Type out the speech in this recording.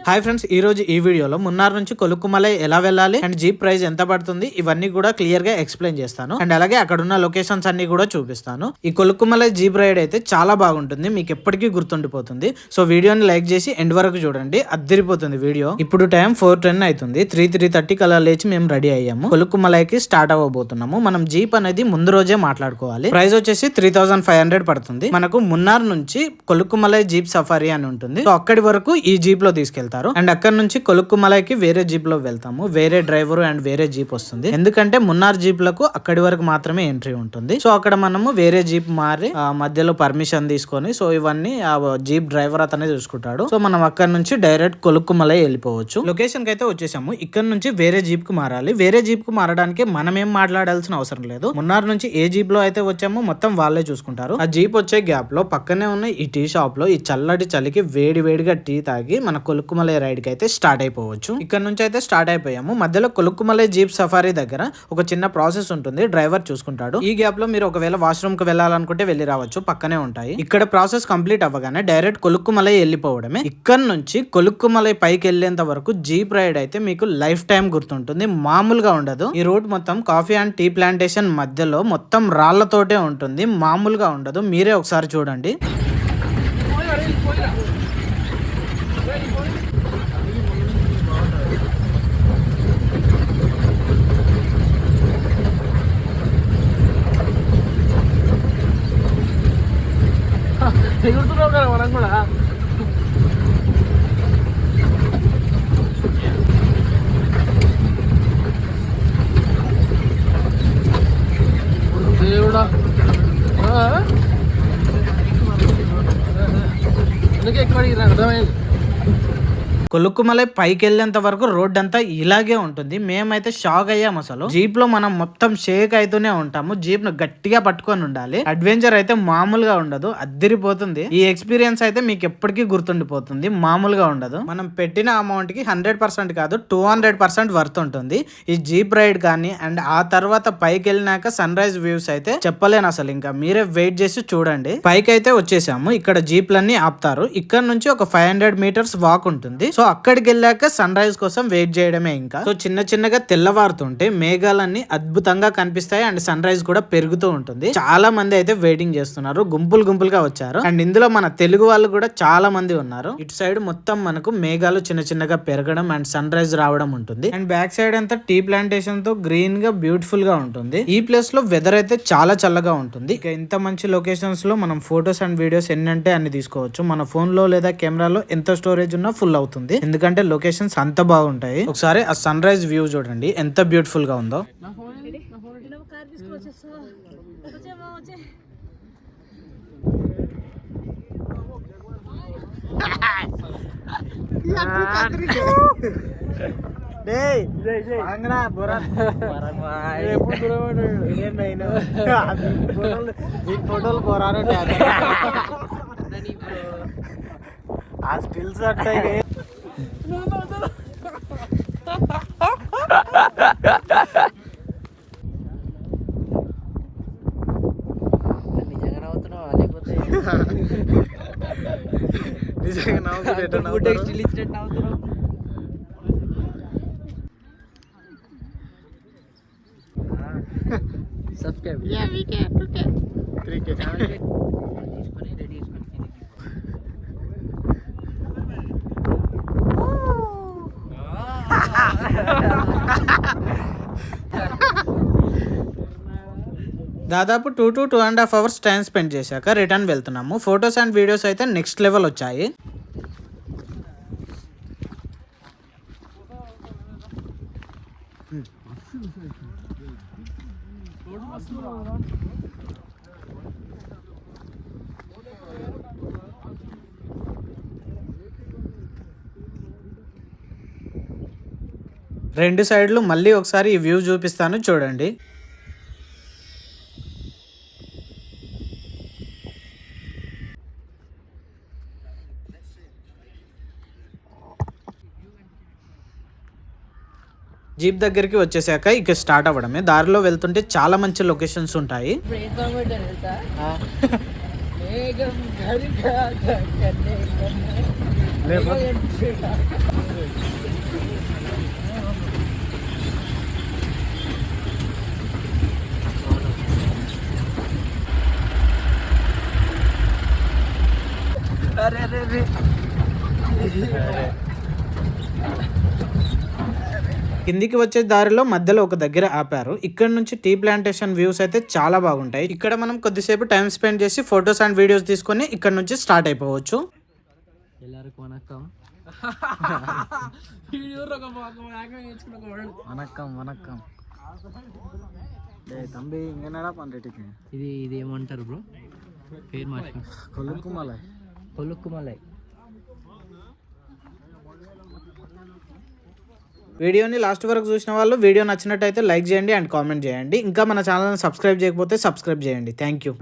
Hi friends, ఈ రోజు ఈ వీడియోలో మున్నార్ నుంచి కొలుక్కుమలై ఎలా వెళ్ళాలి అండ్ జీప్ ప్రైస్ ఎంత పడుతుంది ఇవన్నీ కూడా క్లియర్ గా ఎక్స్ప్లెయిన్ చేస్తాను. అండ్ అలాగే అక్కడ ఉన్న లొకేషన్స్ అన్ని కూడా చూపిస్తాను. ఈ కొలుక్కుమలై జీప్ రైడ్ అయితే చాలా బాగుంటుంది, మీకు ఎప్పటికీ గుర్తుండిపోతుంది. సో వీడియోని లైక్ చేసి ఎండ్ వరకు చూడండి, అద్దరిపోతుంది వీడియో. ఇప్పుడు టైం 4:10 అవుతుంది. 3:30 కల్లా లేచి మేము రెడీ అయ్యాము. కొలుక్కుమలైకి స్టార్ట్ అవ్వబోతున్నాము. మనం జీప్ అనేది ముందు రోజే మాట్లాడుకోవాలి. ప్రైస్ వచ్చేసి 3,500 పడుతుంది. మనకు మున్నార్ నుంచి కొలుక్కుమలై జీప్ సఫారీ అని ఉంటుంది. సో అక్కడి వరకు ఈ జీప్ లో తీసుకెళ్తారు. అండ్ అక్కడ నుంచి కొలుక్కుమలైకి వేరే జీప్ లో వెళ్తాము. వేరే డ్రైవర్ అండ్ వేరే జీప్ వస్తుంది, ఎందుకంటే మున్నార్ జీప్ లకు అక్కడి వరకు మాత్రమే ఎంట్రీ ఉంటుంది. సో అక్కడ మనము వేరే జీప్ మారి మధ్యలో పర్మిషన్ తీసుకొని సో ఇవన్నీ ఆ జీప్ డ్రైవర్ అతనే చూసుకుంటాడు. సో మనం అక్కడ నుంచి డైరెక్ట్ కొలుక్కుమలై వెళ్ళిపోవచ్చు. లొకేషన్ కి అయితే వచ్చేసాము. ఇక్కడ నుంచి వేరే జీప్ కు మారాలి. వేరే జీప్ కు మారడానికి మనం ఏం మాట్లాడాల్సిన అవసరం లేదు. మున్నార్ నుంచి ఏ జీప్ లో అయితే వచ్చామో మొత్తం వాళ్ళే చూసుకుంటారు. ఆ జీప్ వచ్చే గ్యాప్ లో పక్కనే ఉన్న ఈ టీ షాప్ లో ఈ చల్లటి చలికి వేడిగా టీ తాగి మన కొలుక్కుమలై రైడ్ కి అయితే స్టార్ట్ అయిపోవచ్చు. ఇక్కడ నుంచి అయితే స్టార్ట్ అయిపోయాము. మధ్యలో కొలుక్కుమలై జీప్ సఫారీ దగ్గర ఒక చిన్న ప్రాసెస్ ఉంటుంది, డ్రైవర్ చూసుకుంటాడు. ఈ గ్యాప్ లో మీరు ఒకవేళ వాష్రూమ్ కి వెళ్ళాలనుకుంటే వెళ్ళి రావచ్చు, పక్కనే ఉంటాయి. ఇక్కడ ప్రాసెస్ కంప్లీట్ అవ్వగానే డైరెక్ట్ కొలుక్కుమలై వెళ్ళిపోవడమే. ఇక్కడ నుంచి కొలుక్కుమలై పైకి వెళ్ళేంత వరకు జీప్ రైడ్ అయితే మీకు లైఫ్ టైం గుర్తుంటుంది, మామూలుగా ఉండదు. ఈ రూట్ మొత్తం కాఫీ అండ్ టీ ప్లాంటేషన్ మధ్యలో మొత్తం రాళ్లతోటే ఉంటుంది, మామూలుగా ఉండదు. మీరే ఒకసారి చూడండి. ఎగురుతున్నావు కదా మనం కూడా. దేవుడా, ఎందుకు ఎక్కువ అడిగినా అర్థమైంది. కొలుక్కుమలై పైకి వెళ్ళేంత వరకు రోడ్ అంతా ఇలాగే ఉంటుంది. మేమైతే షాక్ అయ్యాం. అసలు జీప్ లో మనం మొత్తం షేక్ అవుతూనే ఉంటాము. జీప్ ను గట్టిగా పట్టుకొని ఉండాలి. అడ్వెంచర్ అయితే మామూలుగా ఉండదు, అద్దరిపోతుంది. ఈ ఎక్స్పీరియన్స్ అయితే మీకు ఎప్పటికీ గుర్తుండిపోతుంది, మామూలుగా ఉండదు. మనం పెట్టిన అమౌంట్ కి 100% కాదు 200% వర్త్ ఉంటుంది ఈ జీప్ రైడ్ కానీ. అండ్ ఆ తర్వాత పైకి వెళ్ళినాక సన్ రైజ్ వ్యూస్ అయితే చెప్పలేను అసలు. ఇంకా మీరే వెయిట్ చేసి చూడండి. పైకి అయితే వచ్చేసాము. ఇక్కడ జీప్లన్నీ ఆపుతారు. ఇక్కడ నుంచి ఒక 500 మీటర్స్ వాక్ ఉంటుంది. సో అక్కడికి వెళ్ళాక సన్ రైజ్ కోసం వెయిట్ చేయడమే. ఇంకా సో చిన్నగా తెల్లవారుతుంటే మేఘాలన్నీ అద్భుతంగా కనిపిస్తాయి అండ్ సన్ రైజ్ కూడా పెరుగుతూ ఉంటుంది. చాలా మంది అయితే వెయిటింగ్ చేస్తున్నారు, గుంపులుగా వచ్చారు. అండ్ ఇందులో మన తెలుగు వాళ్ళు కూడా చాలా మంది ఉన్నారు. ఇటు సైడ్ మొత్తం మనకు మేఘాలు చిన్నగా పెరగడం అండ్ సన్ రైజ్ రావడం ఉంటుంది. అండ్ బ్యాక్ సైడ్ అంతా టీ ప్లాంటేషన్ తో గ్రీన్ గా బ్యూటిఫుల్ గా ఉంటుంది. ఈ ప్లేస్ లో వెదర్ అయితే చాలా చల్లగా ఉంటుంది. ఇక ఇంత మంచి లొకేషన్స్ లో మనం ఫొటోస్ అండ్ వీడియోస్ ఎన్నంటే అన్ని తీసుకోవచ్చు. మన ఫోన్ లో లేదా కెమెరాలో ఎంత స్టోరేజ్ ఉన్నా ఫుల్ అవుతుంది, ఎందుకంటే లొకేషన్స్ అంత బాగుంటాయి. ఒకసారి ఆ సన్ రైజ్ వ్యూ చూడండి ఎంత బ్యూటిఫుల్ గా ఉందో. ఫోటోలు పోరాడు ఆ స్టిల్స్ అట్టాయి. నిజంగా నవ్వుతున్నావు. Subscribe. Yeah, we can. Okay. Cricket. Ready చేసుకొని దాదాపు 2 to 2.5 hours టైం స్పెండ్ చేశాక రిటర్న్ వెళ్తున్నాము. ఫొటోస్ అండ్ వీడియోస్ అయితే నెక్స్ట్ లెవెల్ వచ్చాయి. రెండు సైడ్లు మళ్ళీ ఒకసారి ఈ వ్యూ చూపిస్తాను చూడండి. జీప్ దగ్గరికి వచ్చేసాక ఇక స్టార్ట్ అవ్వడమే. దారిలో వెళ్తుంటే చాలా మంచి లొకేషన్స్ ఉంటాయి. కిందికి వచ్చే దారిలో మధ్యలో ఒక దగ్గర ఆపారు. ఇక్కడ నుంచి టీ ప్లాంటేషన్ వ్యూస్ అయితే చాలా బాగుంటాయి. ఇక్కడ మనం కొద్దిసేపు టైం స్పెండ్ చేసి ఫొటోస్ అండ్ వీడియోస్ తీసుకొని ఇక్కడ నుంచి స్టార్ట్ అయిపోవచ్చు. ఇది ఏమంటారు బ్రో? పేరు మార్చిన కొలుక్కుమలై. వీడియోని లాస్ట్ వరకు చూసిన వాళ్ళు వీడియో నచ్చినట్టయితే లైక్ చేయండి అండ్ కామెంట్ చేయండి. ఇంకా మన ఛానల్ని సబ్స్క్రైబ్ చేయకపోతే సబ్స్క్రైబ్ చేయండి. Thank you.